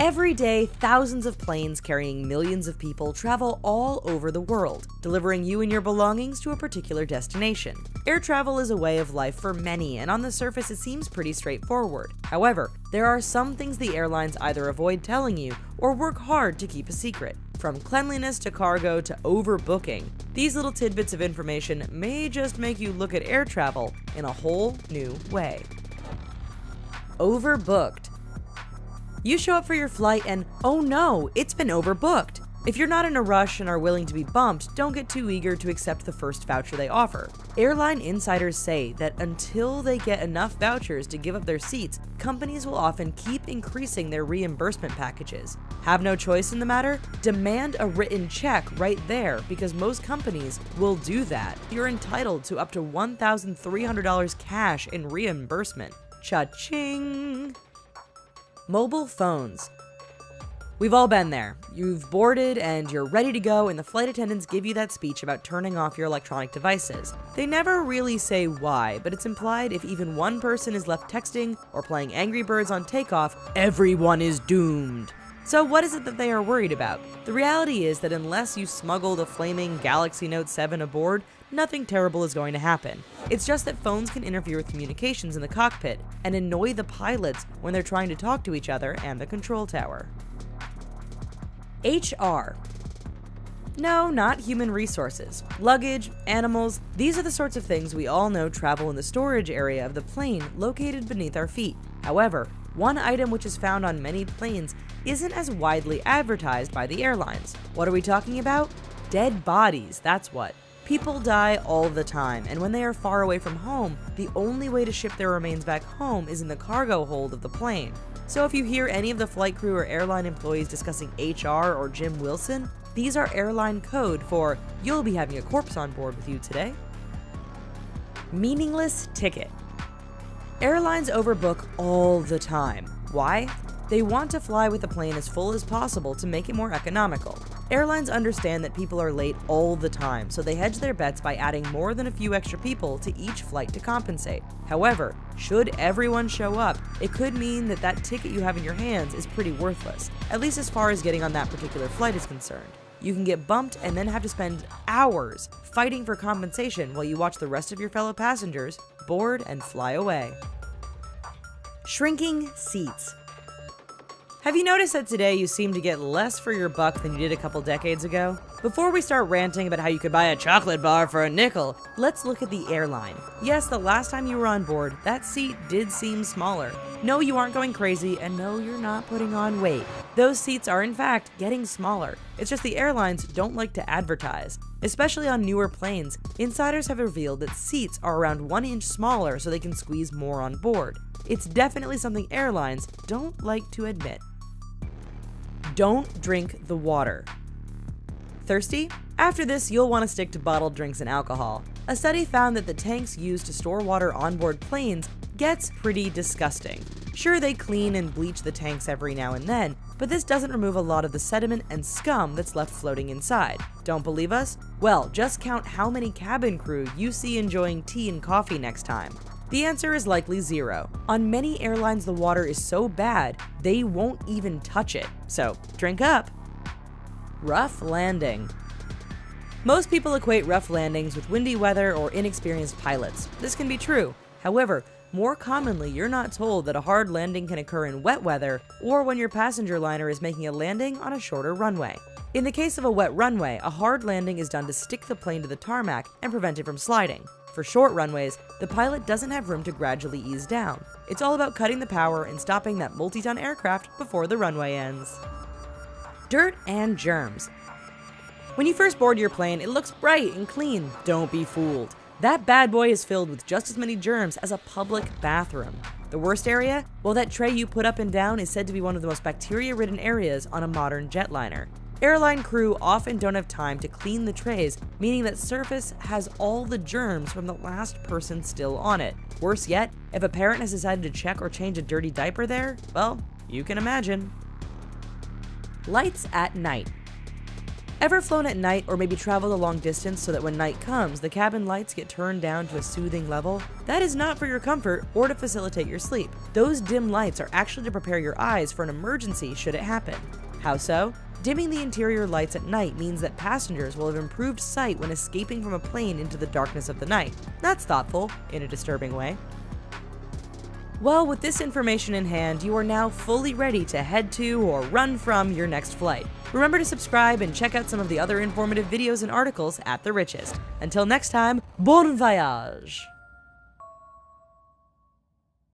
Every day, thousands of planes carrying millions of people travel all over the world, delivering you and your belongings to a particular destination. Air travel is a way of life for many, and on the surface it seems pretty straightforward. However, there are some things the airlines either avoid telling you or work hard to keep a secret. From cleanliness to cargo to overbooking, these little tidbits of information may just make you look at air travel in a whole new way. Overbooked. You show up for your flight and, oh no, it's been overbooked. If you're not in a rush and are willing to be bumped, don't get too eager to accept the first voucher they offer. Airline insiders say that until they get enough vouchers to give up their seats, companies will often keep increasing their reimbursement packages. Have no choice in the matter? Demand a written check right there, because most companies will do that. You're entitled to up to $1,300 cash in reimbursement. Cha-ching! Mobile phones. We've all been there. You've boarded and you're ready to go, and the flight attendants give you that speech about turning off your electronic devices. They never really say why, but it's implied if even one person is left texting or playing Angry Birds on takeoff, everyone is doomed. So what is it that they are worried about? The reality is that unless you smuggled a flaming Galaxy Note 7 aboard, nothing terrible is going to happen. It's just that phones can interfere with communications in the cockpit and annoy the pilots when they're trying to talk to each other and the control tower. HR. No, not human resources. Luggage, animals, these are the sorts of things we all know travel in the storage area of the plane located beneath our feet. However, one item which is found on many planes isn't as widely advertised by the airlines. What are we talking about? Dead bodies, that's what. People die all the time, and when they are far away from home, the only way to ship their remains back home is in the cargo hold of the plane. So if you hear any of the flight crew or airline employees discussing HR or Jim Wilson, these are airline code for, you'll be having a corpse on board with you today. Meaningless ticket. Airlines overbook all the time. Why? They want to fly with the plane as full as possible to make it more economical. Airlines understand that people are late all the time, so they hedge their bets by adding more than a few extra people to each flight to compensate. However, should everyone show up, it could mean that that ticket you have in your hands is pretty worthless, at least as far as getting on that particular flight is concerned. You can get bumped and then have to spend hours fighting for compensation while you watch the rest of your fellow passengers board and fly away. Shrinking seats. Have you noticed that today you seem to get less for your buck than you did a couple decades ago? Before we start ranting about how you could buy a chocolate bar for a nickel, let's look at the airline. Yes, the last time you were on board, that seat did seem smaller. No, you aren't going crazy, and no, you're not putting on weight. Those seats are in fact getting smaller. It's just the airlines don't like to advertise. Especially on newer planes, insiders have revealed that seats are around 1 inch smaller so they can squeeze more on board. It's definitely something airlines don't like to admit. Don't drink the water. Thirsty? After this, you'll want to stick to bottled drinks and alcohol. A study found that the tanks used to store water on board planes gets pretty disgusting. Sure, they clean and bleach the tanks every now and then, but this doesn't remove a lot of the sediment and scum that's left floating inside. Don't believe us? Well, just count how many cabin crew you see enjoying tea and coffee next time. The answer is likely 0. On many airlines, the water is so bad, they won't even touch it. So, drink up. Rough landing. Most people equate rough landings with windy weather or inexperienced pilots. This can be true. However, more commonly, you're not told that a hard landing can occur in wet weather or when your passenger liner is making a landing on a shorter runway. In the case of a wet runway, a hard landing is done to stick the plane to the tarmac and prevent it from sliding. For short runways, the pilot doesn't have room to gradually ease down. It's all about cutting the power and stopping that multi-ton aircraft before the runway ends. Dirt and germs. When you first board your plane, it looks bright and clean. Don't be fooled. That bad boy is filled with just as many germs as a public bathroom. The worst area? Well, that tray you put up and down is said to be one of the most bacteria-ridden areas on a modern jetliner. Airline crew often don't have time to clean the trays, meaning that surface has all the germs from the last person still on it. Worse yet, if a parent has decided to check or change a dirty diaper there, well, you can imagine. Lights at night. Ever flown at night or maybe traveled a long distance so that when night comes, the cabin lights get turned down to a soothing level? That is not for your comfort or to facilitate your sleep. Those dim lights are actually to prepare your eyes for an emergency should it happen. How so? Dimming the interior lights at night means that passengers will have improved sight when escaping from a plane into the darkness of the night. That's thoughtful, in a disturbing way. Well, with this information in hand, you are now fully ready to head to or run from your next flight. Remember to subscribe and check out some of the other informative videos and articles at The Richest. Until next time, bon voyage!